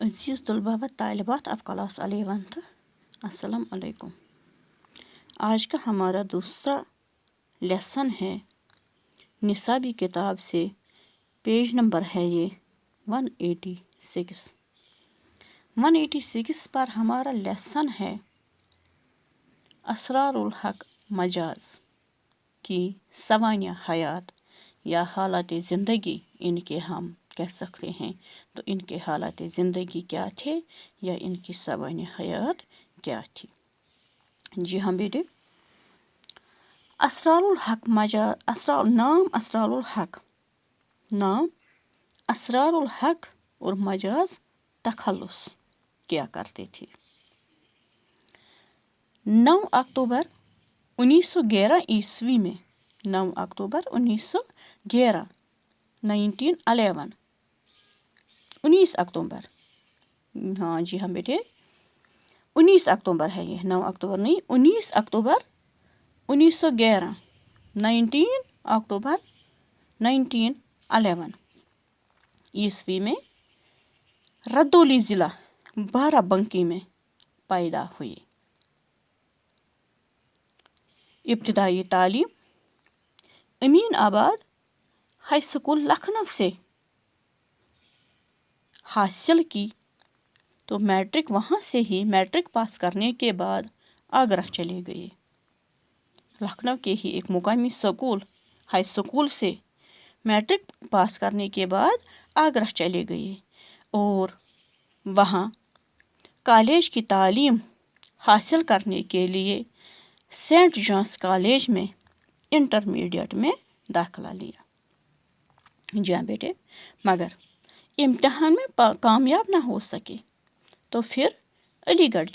عزیز طلباء و طالبات آف کلاس 11th، السلام علیکم۔ آج کا ہمارا دوسرا لیسن ہے نصابی کتاب سے، پیج نمبر ہے یہ 186۔ 186 پر ہمارا لیسن ہے اسرار الحق مجاز کی سوانح حیات یا حالات زندگی، ان کے ہم کہہ سکتے ہیں۔ تو ان کے حالات زندگی کیا تھے یا ان کی سوانح حیات کیا تھی؟ جی ہاں بیٹے، اسرار الحق مجاز، نام اسرار الحق اور مجاز تخلص کیا کرتے تھے۔ 9 اکتوبر 1911 عیسوی میں 9 اکتوبر 1911 19 اکتوبر، ہاں جی ہاں بیٹے 19 اکتوبر ہے یہ، 9 اکتوبر نہیں، 19 اکتوبر 1911 19 اکتوبر 1911 عیسوی میں ردولی ضلع بارہ بنکی میں پیدا ہوئی۔ ابتدائی تعلیم امین آباد ہائی اسکول لکھنؤ سے حاصل کی، تو میٹرک وہاں سے ہی میٹرک پاس کرنے کے بعد آگرہ چلے گئے۔ لکھنؤ کے ہی ایک مقامی اسکول ہائی اسکول سے میٹرک پاس کرنے کے بعد آگرہ چلے گئے اور وہاں کالج کی تعلیم حاصل کرنے کے لیے سینٹ جانس کالج میں انٹرمیڈیٹ میں داخلہ لیا۔ جی ہاں بیٹے، مگر امتحان میں کامیاب نہ ہو سکے تو پھر علی گڑھ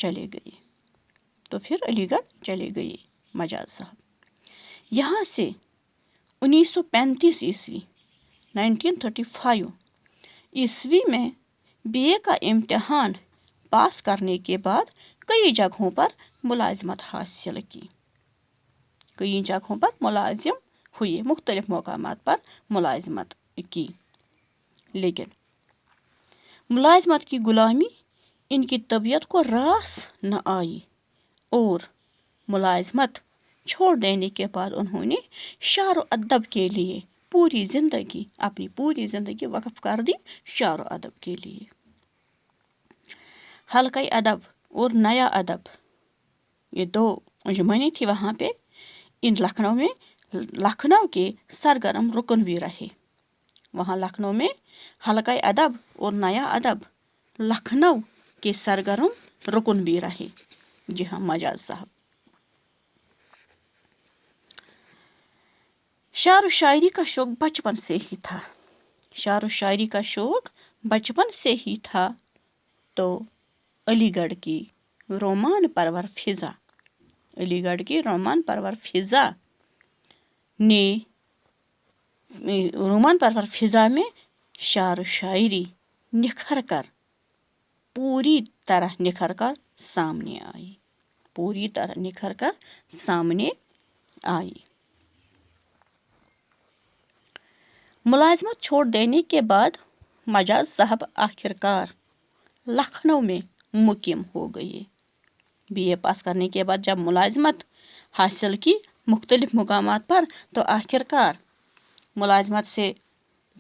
چلے گئے مجاز صاحب۔ یہاں سے 1935 عیسوی 1935 عیسوی میں بی اے کا امتحان پاس کرنے کے بعد کئی جگہوں پر ملازمت حاصل کی، کئی جگہوں پر ملازم ہوئے، مختلف مقامات پر ملازمت کی، لیکن ملازمت کی غلامی ان کی طبیعت کو راس نہ آئی اور ملازمت چھوڑ دینے کے بعد انہوں نے شعر و ادب کے لیے اپنی پوری زندگی وقف کر دی، شعر و ادب کے لیے۔ حلقہ ادب اور نیا ادب، یہ دو انجمنیں تھی وہاں پہ، ان لکھنؤ کے سرگرم رکن بھی رہے۔ وہاں لکھنؤ میں حلقہ ادب اور نیا ادب لکھنؤ کے سرگرم رکن بھی رہے۔ جی ہاں مجاز صاحب، شعر و شاعری کا شوق بچپن سے ہی تھا، تو علی گڑھ کی رومان پرور فضا میں شعر و شاعری پوری طرح نکھر کر سامنے آئی۔ ملازمت چھوڑ دینے کے بعد مجاز صاحب آخر کار لکھنؤ میں مقیم ہو گئے۔ بی اے پاس کرنے کے بعد جب ملازمت حاصل کی مختلف مقامات پر، تو آخر کار ملازمت سے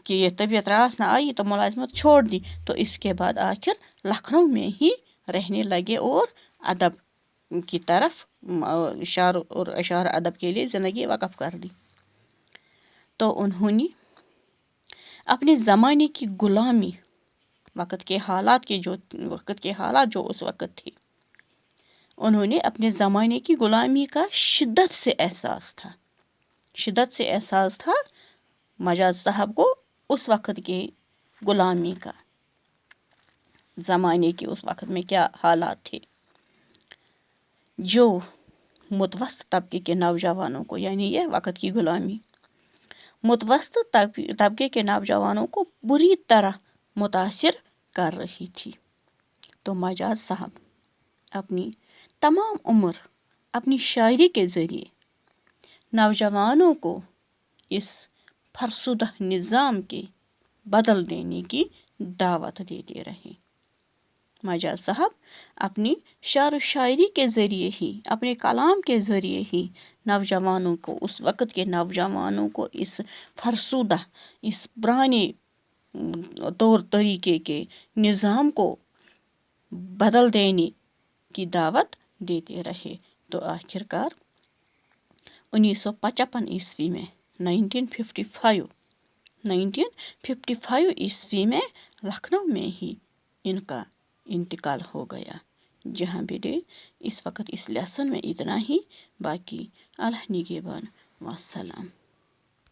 کہ یہ طبیعت راس نہ آئی تو ملازمت چھوڑ دی، تو اس کے بعد آخر لکھنؤ میں ہی رہنے لگے اور ادب کی طرف شعر اور اشعار ادب کے لیے زندگی وقف کر دی۔ تو انہوں نے اپنے زمانے کی غلامی، وقت کے حالات جو اس وقت تھے، انہوں نے اپنے زمانے کی غلامی کا شدت سے احساس تھا مجاز صاحب کو، اس وقت کی غلامی کا، زمانے کے اس وقت میں کیا حالات تھے جو متوسط طبقے کے نوجوانوں کو، یعنی یہ وقت کی غلامی متوسط طبقے کے نوجوانوں کو بری طرح متاثر کر رہی تھی۔ تو مجاز صاحب اپنی تمام عمر اپنی شاعری کے ذریعے نوجوانوں کو اس فرسودہ نظام کے بدل دینے کی دعوت دیتے رہے۔ مجاز صاحب اپنی شعر و شاعری کے ذریعے ہی، اپنے کلام کے ذریعے ہی نوجوانوں کو، اس وقت کے نوجوانوں کو اس فرسودہ، اس پرانے طور طریقے کے نظام کو بدل دینے کی دعوت دیتے رہے۔ تو آخر کار 1955 عیسوی میں 1955 عیسوی میں لکھنؤ میں ہی ان کا انتقال ہو گیا۔ جہاں بھی اس وقت اس لیسن میں اتنا ہی، باقی اللہ نگہبان، والسلام۔